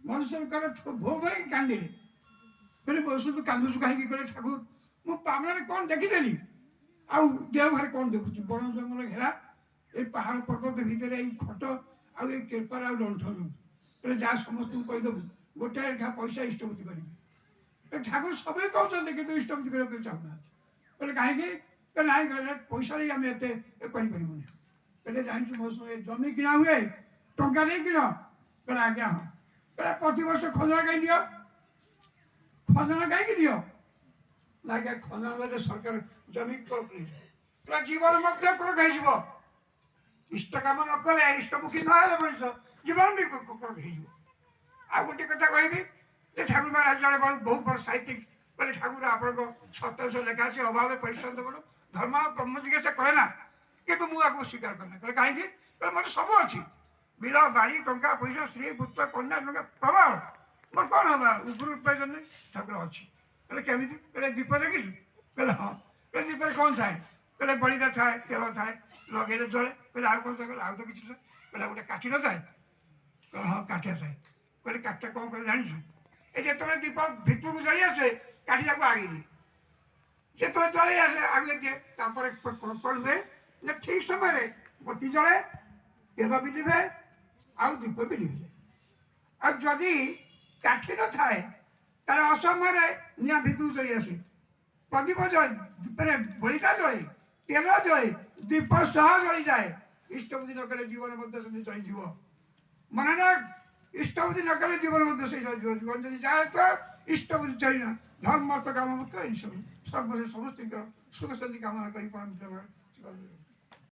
ମଧୁସୂଦନଙ୍କର ଭୋ ଭାଇ କାନ୍ଦିଲେ, କହିଲେ ମଧୁସୂଦନ କାନ୍ଦୁଛୁ କାହିଁକି? କହିଲେ ଠାକୁର ମୁଁ ପାମନାରେ କ'ଣ ଦେଖିଦେଲି, ଆଉ ଦେଓଘରେ କ'ଣ ଦେଖୁଛି? ବଣ ଜଙ୍ଗଲ ଘେରା, ଏଇ ପାହାଡ଼ ପର୍ବତ ଭିତରେ ଏଇ ଖଟ ଆଉ ଏଇ କେପାର ଆଉ ଲଣ୍ଠନ। କହିଲେ ଯାହା ସମସ୍ତଙ୍କୁ କହିଦେବୁ ଗୋଟାଏ ଲେଖା ପଇସା ଇଷ୍ଟବୃତ୍ତି କରିବି। ଠାକୁର ସବେ କହୁଛନ୍ତି କିନ୍ତୁ ଇଷ୍ଟବୃତ୍ତି କରିବାକୁ ଚାହୁଁନାହାନ୍ତି। କହିଲେ କାହିଁକି? କହିଲେ ନାଇଁ, କହିଲେ ପଇସା ଦେଇ ଆମେ ଏତେ କରିପାରିବୁନି। କହିଲେ ଜାଣିଛୁ ମୋ ଜମି କିଣା ହୁଏ ଟଙ୍କା ଦେଇ କିଣ? କହିଲେ ଆଜ୍ଞା ହଁ। କହିଲେ ପ୍ରତିବର୍ଷ ଖଜଣା କାହିଁ ଦିଅ? ଖଜଣା କାହିଁକି ଦିଅ? ନା ଆଜ୍ଞା ଖଜଣା ଦେଲେ ସରକାର ଜମି ପୁରା ଜୀବନ ମଧ୍ୟ କୋର ଖାଇଯିବ। ଇଷ୍ଟ କାମ ନ କଲେ, ଇଷ୍ଟମୁଖୀ ନହେଲେ ମଣିଷ ଜୀବନ ବି କୋର ହେଇଯିବ। ଆଉ ଗୋଟେ କଥା କହିବି ଯେ ଠାକୁର ମହାରାଜ ଜଣେ ବହୁତ ବଡ଼ ସାହିତ୍ୟିକ। କହିଲେ ଠାକୁର ଆପଣଙ୍କ 2700 ଲେଖା ଅଛି, ଅଭାବେ ପରିଶ୍ରାନ୍ତ କର, ଧର୍ମ ବ୍ରହ୍ମ ଜିଜ୍ଞାସା କରେ ନା, କିନ୍ତୁ ମୁଁ ଆକୁ ସ୍ୱୀକାର କରେ ନା। କହିଲେ କାହିଁକି? କହିଲେ ମୋର ସବୁ ଅଛି, ବିଲ ବାଡ଼ି ଟଙ୍କା ପଇସା ସ୍ତ୍ରୀ ପୁତ୍ର କନ୍ୟା ଟଙ୍କା ପ୍ରବଳ, ମୋର କ'ଣ ହବା ଉପରୁ ଉପାର୍ଜନ ଠାକୁର ଅଛି। କହିଲେ କେମିତି? କହିଲେ ଦୀପ ଦେଖିଛୁ? କହିଲେ ହଁ। କହିଲେ ଦୀପରେ କ'ଣ ଥାଏ? କହିଲେ ବଳିତା ଥାଏ, ତେଲ ଥାଏ, ଲଗେଇଲେ ଜଳେ। କହିଲେ ଆଉ କ'ଣ ଥାଏ? କହିଲେ ଆଉ ତ କିଛି ଥାଏ। କହିଲେ ଗୋଟେ କାଠି ନଥାଏ? କହିଲେ ହଁ କାଠିଆ ଥାଏ। କହିଲେ କାଠିଟା କ'ଣ କରେ ଜାଣିଛୁ? ଏ ଯେତେବେଳେ ଦୀପ ଭିତରକୁ ଜଳି ଆସେ କାଠି ତାକୁ ଆଗେଇ ଦିଏ, ଯେତେବେଳେ ଜଳେଇ ଆସେ ଆଗେଇ ଦିଏ। ତାପରେ କ'ଣ ହୁଏ ନା ଠିକ୍ ସମୟରେ ବତି ଜଳେ, ତେଲ ବି ଲିଭେ, ଆଉ ଦୀପ ବି ଲିଭିଯାଏ। ଆଉ ଯଦି କାଠି ନଥାଏ ତାହେଲେ ଅସମୟରେ ନିଆଁ ଭିତରକୁ ଜଳି ଆସେ, ପ୍ରଦୀପ ଜଳେ, ମାନେ ବଳିତା ଜଳେ, ତେଲ ଜଳେ, ଦୀପ ସହ ଜଳିଯାଏ। ଇଷ୍ଟବୃତ୍ତି ନ କଲେ ଜୀବନ ମଧ୍ୟ ସେମିତି ଜଳିଯିବ। ମନେ ରଖ, ଇଷ୍ଟବୃତ୍ତି ନ କଲେ ଜୀବନ ମଧ୍ୟ ସେଇ ଜଳିଯିବ। ଜୀବନ ଯଦି ଯାଏ ତ ଇଷ୍ଟବୃତ୍ତି ଚାଲିନା, ଧର୍ମ ଅର୍ଥ କାମ ମୁଖ୍ୟ, ଏଇସବୁ ସର୍ବଶେଷ ସମସ୍ତଙ୍କର ସୁଖ ଶାନ୍ତି କାମନା କରି ପରମ